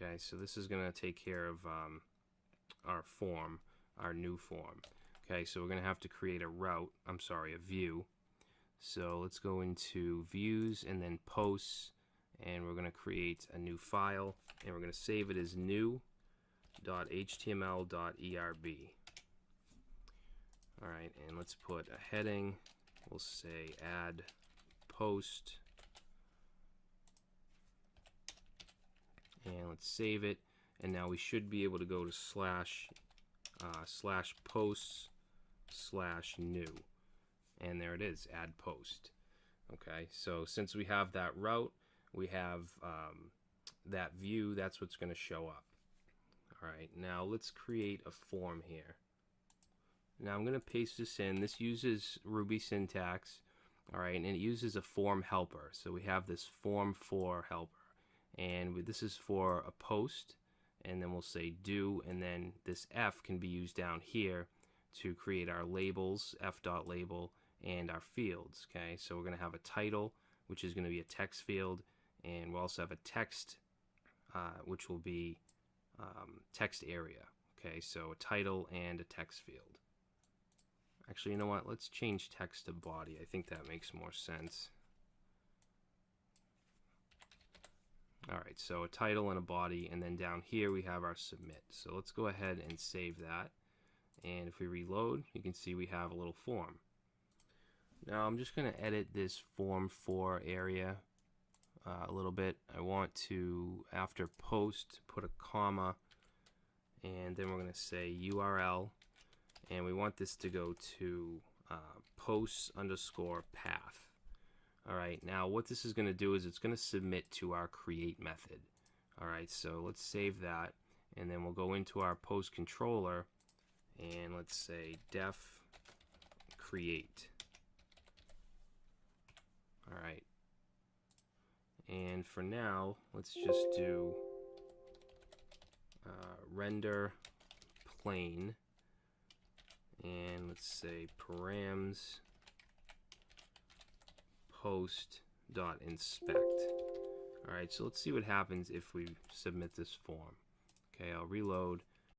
Okay, so this is going to take care of our form, our new form. Okay, so we're going to have to create a view. So let's go into views and then posts, and we're going to create a new file, and we're going to save it as new.html.erb. Alright, and let's put a heading. We'll say add post, and let's save it. And now we should be able to go to slash posts/new, and there it is, add post. Okay, so since we have that route, we have that view, that's what's going to show up. Alright, now let's create a form here. Now I'm going to paste this in. This uses Ruby syntax, alright, and it uses a form helper. So we have this form for helper, and this is for a post, and then we'll say do, and then this F can be used down here to create our labels, f.label, and our fields. Okay, so we're going to have a title, which is going to be a text field, and we'll also have a text, which will be text area. Okay, so a title and a text field. Actually, you know what? Let's change text to body. I think that makes more sense. Alright, so a title and a body, and then down here we have our submit. So let's go ahead and save that. And if we reload, you can see we have a little form. Now I'm just going to edit this form for area a little bit. I want to, after post, put a comma, and then we're going to say URL, and we want this to go to posts_path. Alright, now what this is going to do is it's going to submit to our create method. Alright, so let's save that, and then we'll go into our post controller, and let's say def create. Alright, and for now, let's just do render plain, and let's say params post.inspect. Alright, so let's see what happens if we submit this form. Okay, I'll reload,